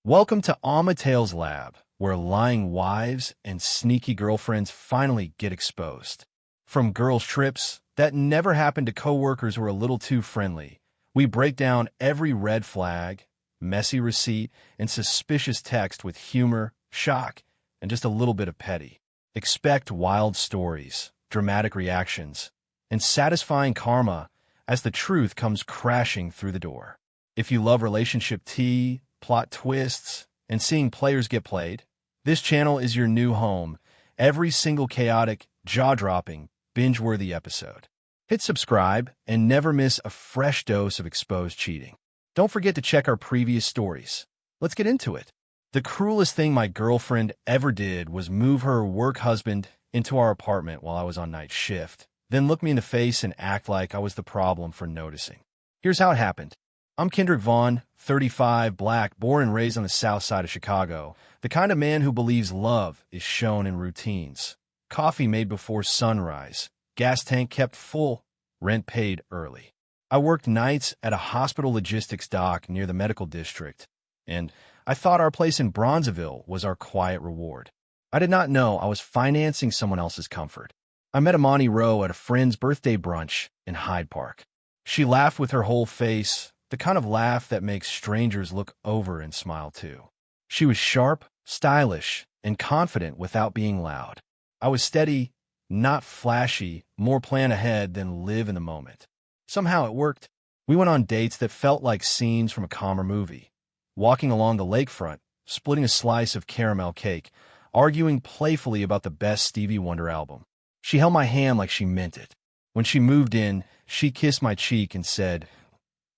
Welcome to Amat's Lab, where lying wives and sneaky girlfriends finally get exposed. From girls' trips that never happened to coworkers who are a little too friendly, we break down every red flag, messy receipt, and suspicious text with humor, shock, and just a little bit of petty. Expect wild stories, dramatic reactions, and satisfying karma as the truth comes crashing through the door. If you love relationship tea, plot twists, and seeing players get played, this channel is your new home. Every single chaotic, jaw-dropping, binge-worthy episode. Hit subscribe and never miss a fresh dose of exposed cheating. Don't forget to check our previous stories. Let's get into it. The cruelest thing my girlfriend ever did was move her work husband into our apartment while I was on night shift, then look me in the face and act like I was the problem for noticing. Here's how it happened. I'm Kendrick Vaughn, 35, black, born and raised on the south side of Chicago, the kind of man who believes love is shown in routines. Coffee made before sunrise, gas tank kept full, rent paid early. I worked nights at a hospital logistics dock near the medical district, and I thought our place in Bronzeville was our quiet reward. I did not know I was financing someone else's comfort. I met Amani Rowe at a friend's birthday brunch in Hyde Park. She laughed with her whole face, the kind of laugh that makes strangers look over and smile too. She was sharp, stylish, and confident without being loud. I was steady, not flashy, more plan ahead than live in the moment. Somehow it worked. We went on dates that felt like scenes from a calmer movie. Walking along the lakefront, splitting a slice of caramel cake, arguing playfully about the best Stevie Wonder album. She held my hand like she meant it. When she moved in, she kissed my cheek and said,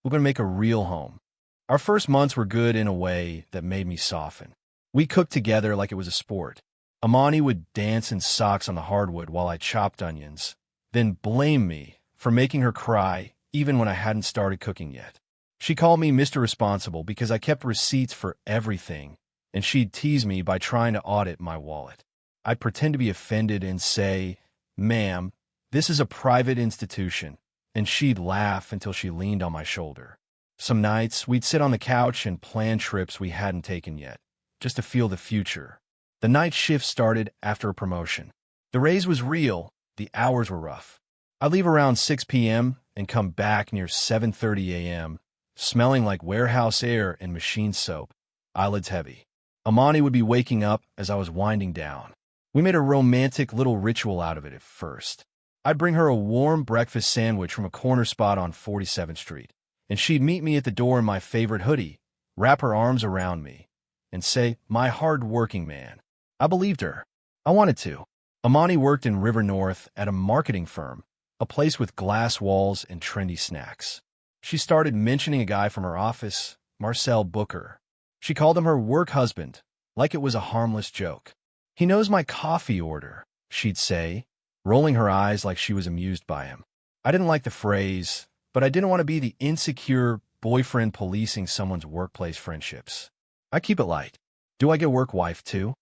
"We're going to make a real home." Our first months were good in a way that made me soften. We cooked together like it was a sport. Amani would dance in socks on the hardwood while I chopped onions, then blame me for making her cry even when I hadn't started cooking yet. She called me Mr. Responsible because I kept receipts for everything, and she'd tease me by trying to audit my wallet. I'd pretend to be offended and say, "Ma'am, this is a private institution," and she'd laugh until she leaned on my shoulder. Some nights, we'd sit on the couch and plan trips we hadn't taken yet, just to feel the future. The night shift started after a promotion. The raise was real, the hours were rough. I'd leave around 6 p.m. and come back near 7:30 a.m., smelling like warehouse air and machine soap, eyelids heavy. Amani would be waking up as I was winding down. We made a romantic little ritual out of it at first. I'd bring her a warm breakfast sandwich from a corner spot on 47th Street, and she'd meet me at the door in my favorite hoodie, wrap her arms around me, and say, "My hard-working man." I believed her. I wanted to. Amani worked in River North at a marketing firm, a place with glass walls and trendy snacks. She started mentioning a guy from her office, Marcel Booker. She called him her work husband, like it was a harmless joke. "He knows my coffee order," she'd say, rolling her eyes like she was amused by him. I didn't like the phrase, but I didn't want to be the insecure boyfriend policing someone's workplace friendships. I keep it light. "Do I get work wife too?"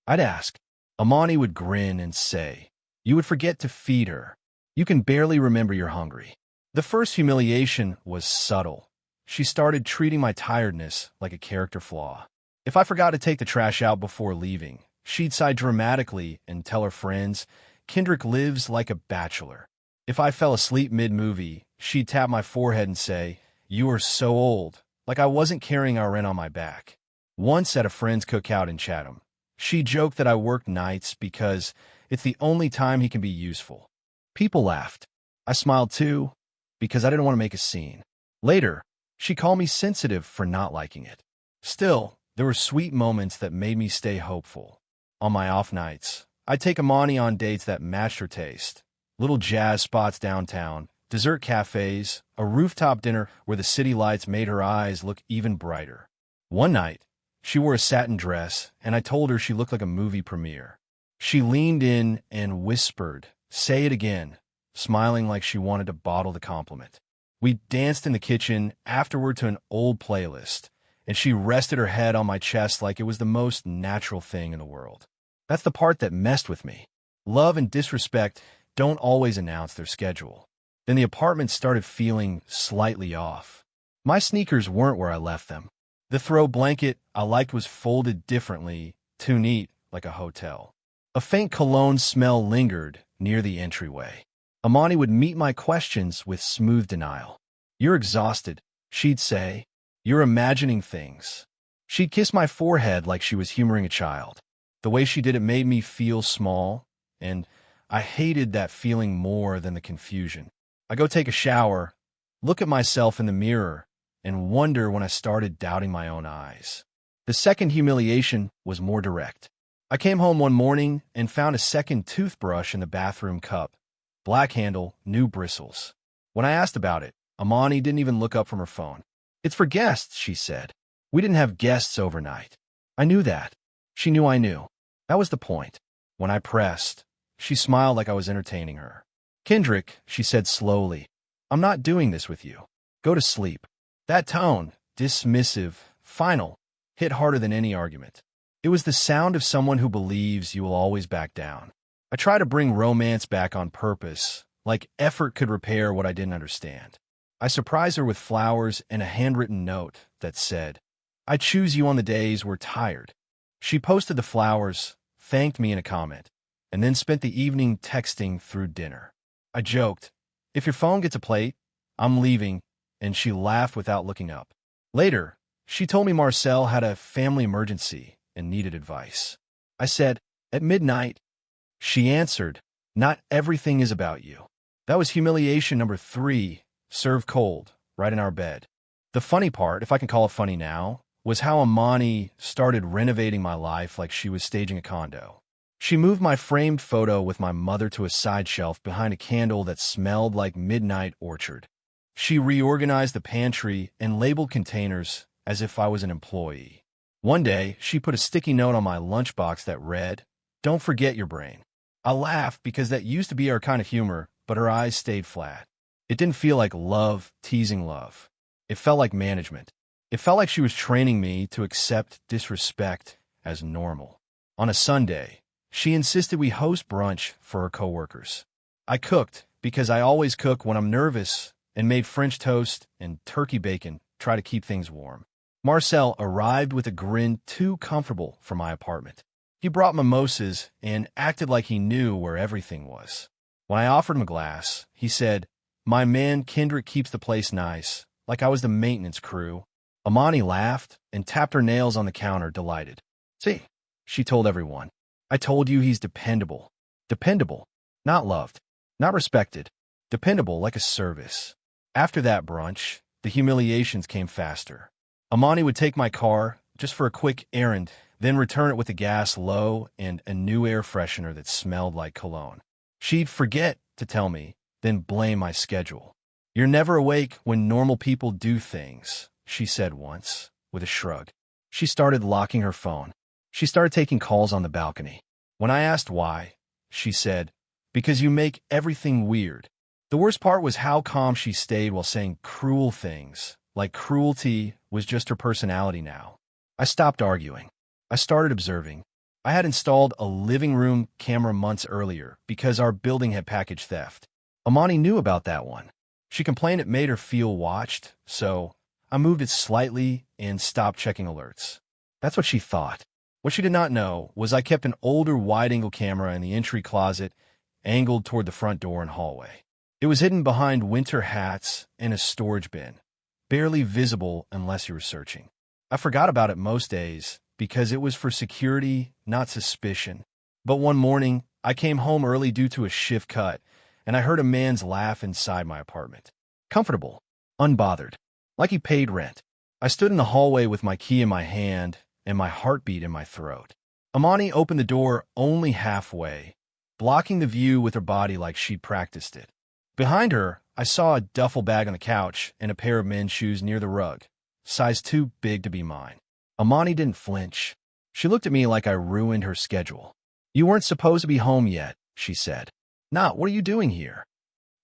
I'd ask. Amani would grin and say, "You would forget to feed her. You can barely remember you're hungry." The first humiliation was subtle. She started treating my tiredness like a character flaw. If I forgot to take the trash out before leaving, she'd sigh dramatically and tell her friends, "Kendrick lives like a bachelor." If I fell asleep mid-movie, she'd tap my forehead and say, "You are so old," like I wasn't carrying our rent on my back. Once at a friend's cookout in Chatham, she joked that I worked nights because it's the only time he can be useful. People laughed. I smiled too, because I didn't want to make a scene. Later, she called me sensitive for not liking it. Still, there were sweet moments that made me stay hopeful. On my off nights, I'd take Amani on dates that matched her taste. Little jazz spots downtown, dessert cafes, a rooftop dinner where the city lights made her eyes look even brighter. One night, she wore a satin dress, and I told her she looked like a movie premiere. She leaned in and whispered, "Say it again," smiling like she wanted to bottle the compliment. We danced in the kitchen afterward to an old playlist, and she rested her head on my chest like it was the most natural thing in the world. That's the part that messed with me. Love and disrespect don't always announce their schedule. Then the apartment started feeling slightly off. My sneakers weren't where I left them. The throw blanket I liked was folded differently, too neat, like a hotel. A faint cologne smell lingered near the entryway. Amani would meet my questions with smooth denial. "You're exhausted," she'd say. "You're imagining things." She'd kiss my forehead like she was humoring a child. The way she did it made me feel small, and I hated that feeling more than the confusion. I go take a shower, look at myself in the mirror, and wonder when I started doubting my own eyes. The second humiliation was more direct. I came home one morning and found a second toothbrush in the bathroom cup. Black handle, new bristles. When I asked about it, Amani didn't even look up from her phone. "It's for guests," she said. "We didn't have guests overnight." I knew that. She knew I knew. That was the point. When I pressed, she smiled like I was entertaining her. "Kendrick," she said slowly, "I'm not doing this with you. Go to sleep." That tone, dismissive, final, hit harder than any argument. It was the sound of someone who believes you will always back down. I try to bring romance back on purpose, like effort could repair what I didn't understand. I surprised her with flowers and a handwritten note that said, "I choose you on the days we're tired." She posted the flowers, thanked me in a comment, and then spent the evening texting through dinner. I joked, "If your phone gets a plate, I'm leaving," and she laughed without looking up. Later, she told me Marcel had a family emergency and needed advice. I said, "At midnight." She answered, "Not everything is about you." That was humiliation number 3, served cold, right in our bed. The funny part, if I can call it funny now, was how Amani started renovating my life like she was staging a condo. She moved my framed photo with my mother to a side shelf behind a candle that smelled like midnight orchard. She reorganized the pantry and labeled containers as if I was an employee. One day, she put a sticky note on my lunchbox that read, "Don't forget your brain." I laughed because that used to be our kind of humor, but her eyes stayed flat. It didn't feel like love, teasing love. It felt like management. It felt like she was training me to accept disrespect as normal. On a Sunday, she insisted we host brunch for her coworkers. I cooked, because I always cook when I'm nervous, and made French toast and turkey bacon, try to keep things warm. Marcel arrived with a grin too comfortable for my apartment. He brought mimosas and acted like he knew where everything was. When I offered him a glass, he said, "My man Kendrick keeps the place nice," like I was the maintenance crew. Amani laughed and tapped her nails on the counter, delighted. "See," she told everyone, "I told you he's dependable." Dependable, not loved, not respected. Dependable like a service. After that brunch, the humiliations came faster. Amani would take my car, just for a quick errand, then return it with the gas low and a new air freshener that smelled like cologne. She'd forget to tell me, then blame my schedule. "You're never awake when normal people do things," she said once, with a shrug. She started locking her phone. She started taking calls on the balcony. When I asked why, she said, "Because you make everything weird." The worst part was how calm she stayed while saying cruel things, like cruelty was just her personality now. I stopped arguing. I started observing. I had installed a living room camera months earlier because our building had package theft. Amani knew about that one. She complained it made her feel watched, so I moved it slightly and stopped checking alerts. That's what she thought. What she did not know was I kept an older wide-angle camera in the entry closet, angled toward the front door and hallway. It was hidden behind winter hats and a storage bin, barely visible unless you were searching. I forgot about it most days because it was for security, not suspicion. But one morning, I came home early due to a shift cut, and I heard a man's laugh inside my apartment. Comfortable, unbothered, like he paid rent. I stood in the hallway with my key in my hand and my heartbeat in my throat. Amani opened the door only halfway, blocking the view with her body like she'd practiced it. Behind her, I saw a duffel bag on the couch and a pair of men's shoes near the rug, size too big to be mine. Amani didn't flinch. She looked at me like I ruined her schedule. "You weren't supposed to be home yet," she said. "Not, what are you doing here?"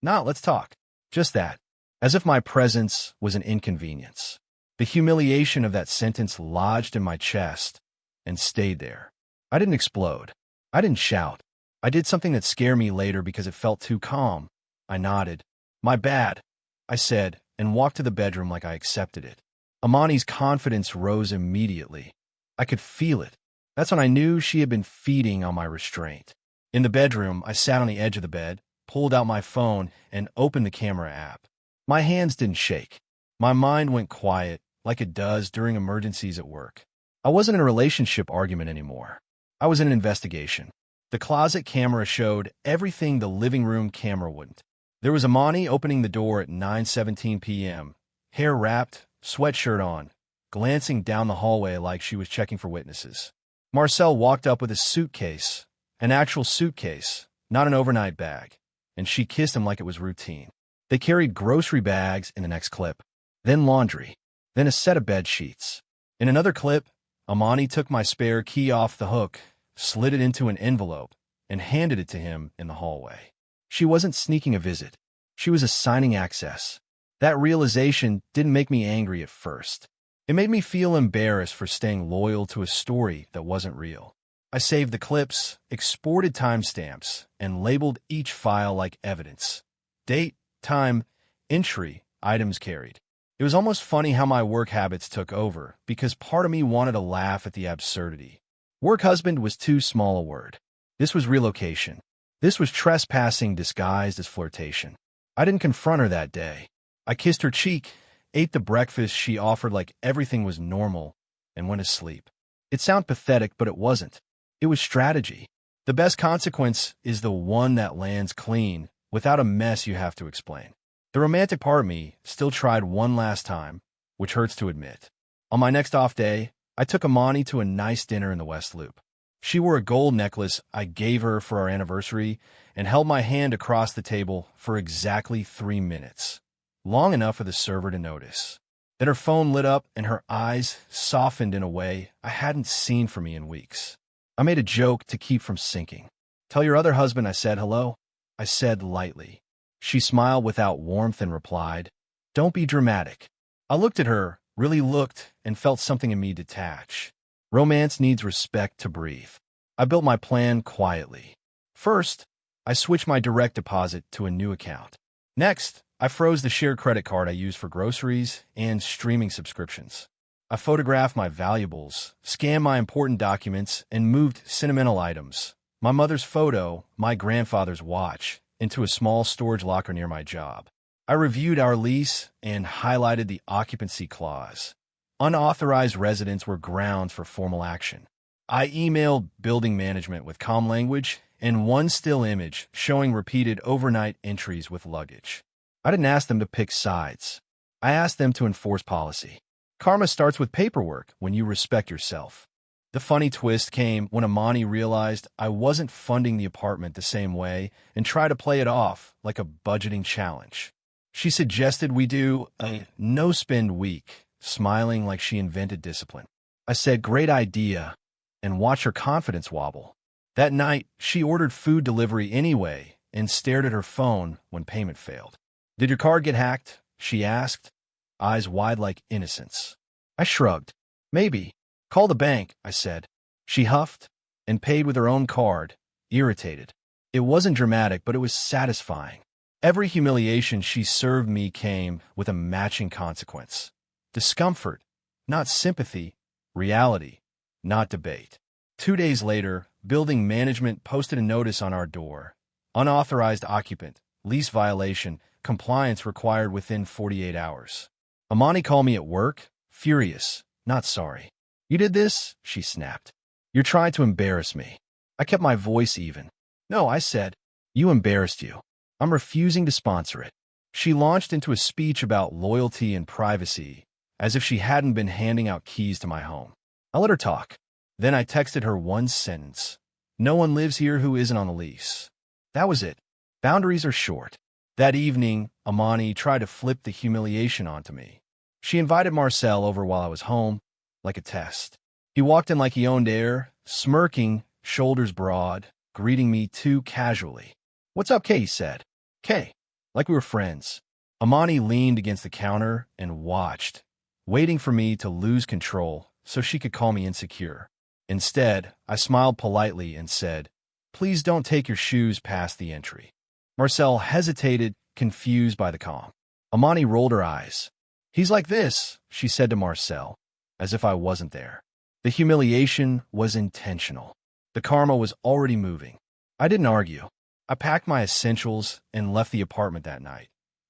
"Not, let's talk." Just that, as if my presence was an inconvenience. The humiliation of that sentence lodged in my chest and stayed there. I didn't explode. I didn't shout. I did something that scared me later because it felt too calm. I nodded. "My bad," I said, and walked to the bedroom like I accepted it. Amani's confidence rose immediately. I could feel it. That's when I knew she had been feeding on my restraint. In the bedroom, I sat on the edge of the bed, pulled out my phone, and opened the camera app. My hands didn't shake. My mind went quiet, like it does during emergencies at work. I wasn't in a relationship argument anymore. I was in an investigation. The closet camera showed everything the living room camera wouldn't. There was Amani opening the door at 9:17 p.m., hair wrapped, sweatshirt on, glancing down the hallway like she was checking for witnesses. Marcel walked up with a suitcase, an actual suitcase, not an overnight bag, and she kissed him like it was routine. They carried grocery bags in the next clip, then laundry, then a set of bed sheets. In another clip, Amani took my spare key off the hook, slid it into an envelope, and handed it to him in the hallway. She wasn't sneaking a visit. She was assigning access. That realization didn't make me angry at first. It made me feel embarrassed for staying loyal to a story that wasn't real. I saved the clips, exported timestamps, and labeled each file like evidence. Date, time, entry, items carried. It was almost funny how my work habits took over, because part of me wanted to laugh at the absurdity. Work husband was too small a word. This was relocation. This was trespassing disguised as flirtation. I didn't confront her that day. I kissed her cheek, ate the breakfast she offered like everything was normal, and went to sleep. It sounded pathetic, but it wasn't. It was strategy. The best consequence is the one that lands clean, without a mess you have to explain. The romantic part of me still tried one last time, which hurts to admit. On my next off day, I took Amani to a nice dinner in the West Loop. She wore a gold necklace I gave her for our anniversary and held my hand across the table for exactly 3 minutes. Long enough for the server to notice. Then her phone lit up and her eyes softened in a way I hadn't seen from me in weeks. I made a joke to keep from sinking. "Tell your other husband I said hello," I said lightly. She smiled without warmth and replied, "Don't be dramatic." I looked at her, really looked, and felt something in me detach. Romance needs respect to breathe. I built my plan quietly. First, I switched my direct deposit to a new account. Next, I froze the shared credit card I used for groceries and streaming subscriptions. I photographed my valuables, scanned my important documents, and moved sentimental items, my mother's photo, my grandfather's watch, into a small storage locker near my job. I reviewed our lease and highlighted the occupancy clause. Unauthorized residents were grounds for formal action. I emailed building management with calm language and one still image showing repeated overnight entries with luggage. I didn't ask them to pick sides. I asked them to enforce policy. Karma starts with paperwork when you respect yourself. The funny twist came when Amani realized I wasn't funding the apartment the same way and tried to play it off like a budgeting challenge. She suggested we do a no-spend week, smiling like she invented discipline. I said, "Great idea," and watched her confidence wobble. That night, she ordered food delivery anyway and stared at her phone when payment failed. "Did your card get hacked?" she asked, eyes wide like innocence. I shrugged. "Maybe. Call the bank," I said. She huffed and paid with her own card, irritated. It wasn't dramatic, but it was satisfying. Every humiliation she served me came with a matching consequence. Discomfort, not sympathy. Reality, not debate. 2 days later, building management posted a notice on our door. Unauthorized occupant, lease violation, compliance required within 48 hours. Amani called me at work, furious, not sorry. "You did this?" she snapped. "You're trying to embarrass me." I kept my voice even. "No," I said. "You embarrassed you. I'm refusing to sponsor it." She launched into a speech about loyalty and privacy, as if she hadn't been handing out keys to my home. I let her talk. Then I texted her one sentence. "No one lives here who isn't on the lease." That was it. Boundaries are short. That evening, Amani tried to flip the humiliation onto me. She invited Marcel over while I was home, like a test. He walked in like he owned air, smirking, shoulders broad, greeting me too casually. "What's up, Kay?" he said. "Kay," like we were friends. Amani leaned against the counter and watched, waiting for me to lose control so she could call me insecure. Instead, I smiled politely and said, "Please don't take your shoes past the entry." Marcel hesitated, confused by the calm. Amani rolled her eyes. He's like this, she said to Marcel, as if I wasn't there. The humiliation was intentional. The karma was already moving. I didn't argue. I packed my essentials and left the apartment that night.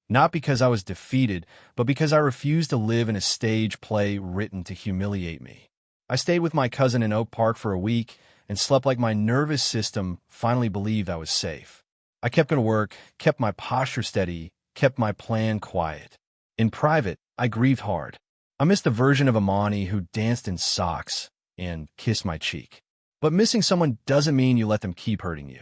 Not because I was defeated, but because I refused to live in a stage play written to humiliate me. I stayed with my cousin in Oak Park for a week and slept like my nervous system finally believed I was safe. I kept going to work, kept my posture steady, kept my plan quiet. In private, I grieved hard. I missed the version of Amani who danced in socks and kissed my cheek. But missing someone doesn't mean you let them keep hurting you.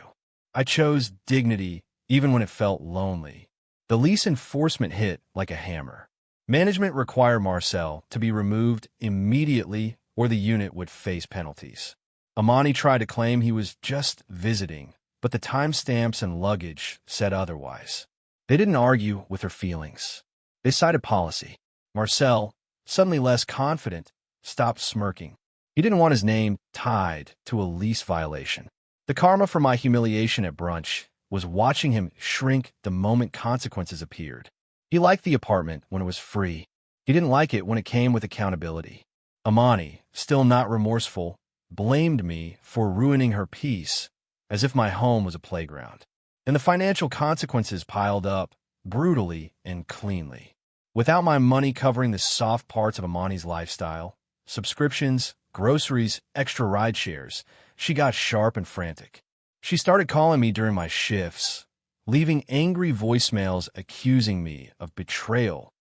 I chose dignity even when it felt lonely. The lease enforcement hit like a hammer. Management required Marcel to be removed immediately or the unit would face penalties. Amani tried to claim he was just visiting, but the timestamps and luggage said otherwise. They didn't argue with her feelings. They cited policy. Marcel, suddenly less confident, stopped smirking. He didn't want his name tied to a lease violation. The karma for my humiliation at brunch was watching him shrink the moment consequences appeared. He liked the apartment when it was free. He didn't like it when it came with accountability. Amani, still not remorseful, blamed me for ruining her peace, as if my home was a playground. And the financial consequences piled up, brutally and cleanly. Without my money covering the soft parts of Amani's lifestyle, subscriptions, groceries, extra ride shares, she got sharp and frantic. She started calling me during my shifts, leaving angry voicemails accusing me of betrayal,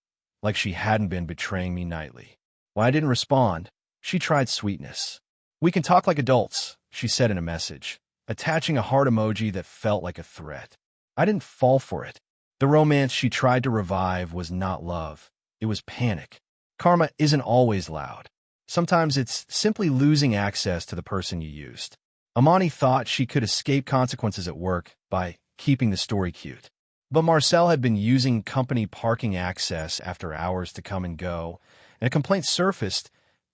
like she hadn't been betraying me nightly. When I didn't respond, she tried sweetness. "We can talk like adults," she said in a message, attaching a heart emoji that felt like a threat. I didn't fall for it. The romance she tried to revive was not love. It was panic. Karma isn't always loud. Sometimes it's simply losing access to the person you used. Amani thought she could escape consequences at work by keeping the story cute. But Marcel had been using company parking access after hours to come and go, and a complaint surfaced.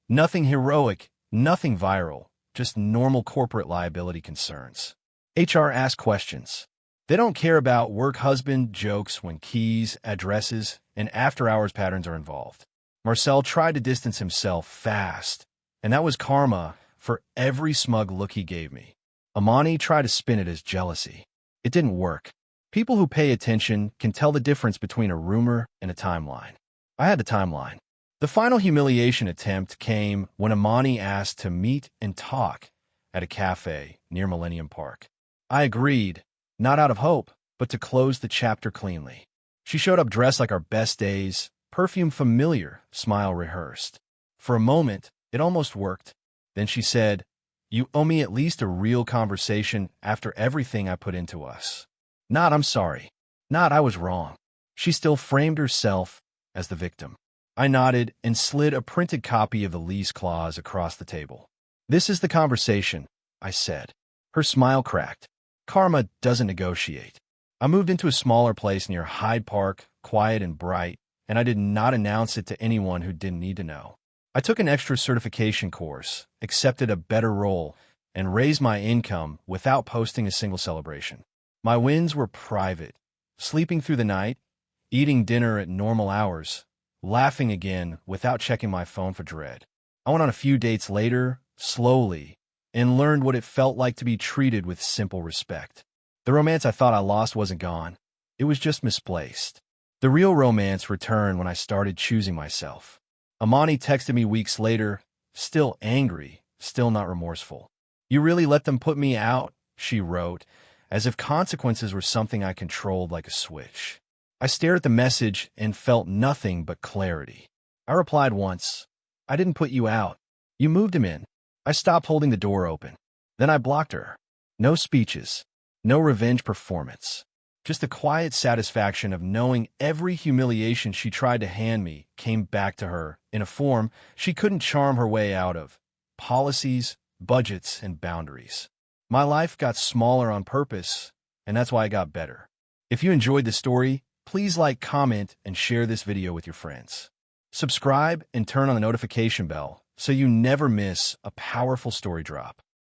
Nothing heroic, nothing viral, just normal corporate liability concerns. HR asked questions. They don't care about work-husband jokes when keys, addresses, and after-hours patterns are involved. Marcel tried to distance himself fast, and that was karma for every smug look he gave me. Amani tried to spin it as jealousy. It didn't work. People who pay attention can tell the difference between a rumor and a timeline. I had a timeline. The final humiliation attempt came when Amani asked to meet and talk at a cafe near Millennium Park. I agreed, not out of hope, but to close the chapter cleanly. She showed up dressed like our best days, perfume familiar, smile rehearsed. For a moment, it almost worked. Then she said, "You owe me at least a real conversation after everything I put into us." Not, "I'm sorry." Not, "I was wrong." She still framed herself as the victim. I nodded and slid a printed copy of the lease clause across the table. "This is the conversation," I said. Her smile cracked. Karma doesn't negotiate. I moved into a smaller place near Hyde Park, quiet and bright, and I did not announce it to anyone who didn't need to know. I took an extra certification course, accepted a better role, and raised my income without posting a single celebration. My wins were private, sleeping through the night, eating dinner at normal hours, laughing again without checking my phone for dread. I went on a few dates later, slowly, and learned what it felt like to be treated with simple respect. The romance I thought I lost wasn't gone. It was just misplaced. The real romance returned when I started choosing myself. Amani texted me weeks later, still angry, still not remorseful. "You really let them put me out," she wrote, as if consequences were something I controlled like a switch. I stared at the message and felt nothing but clarity. I replied once, "I didn't put you out. You moved him in." I stopped holding the door open. Then I blocked her. No speeches, no revenge performance. Just the quiet satisfaction of knowing every humiliation she tried to hand me came back to her in a form she couldn't charm her way out of. Policies, budgets, and boundaries. My life got smaller on purpose, and that's why I got better. If you enjoyed the story, please like, comment, and share this video with your friends. Subscribe and turn on the notification bell so you never miss a powerful story drop.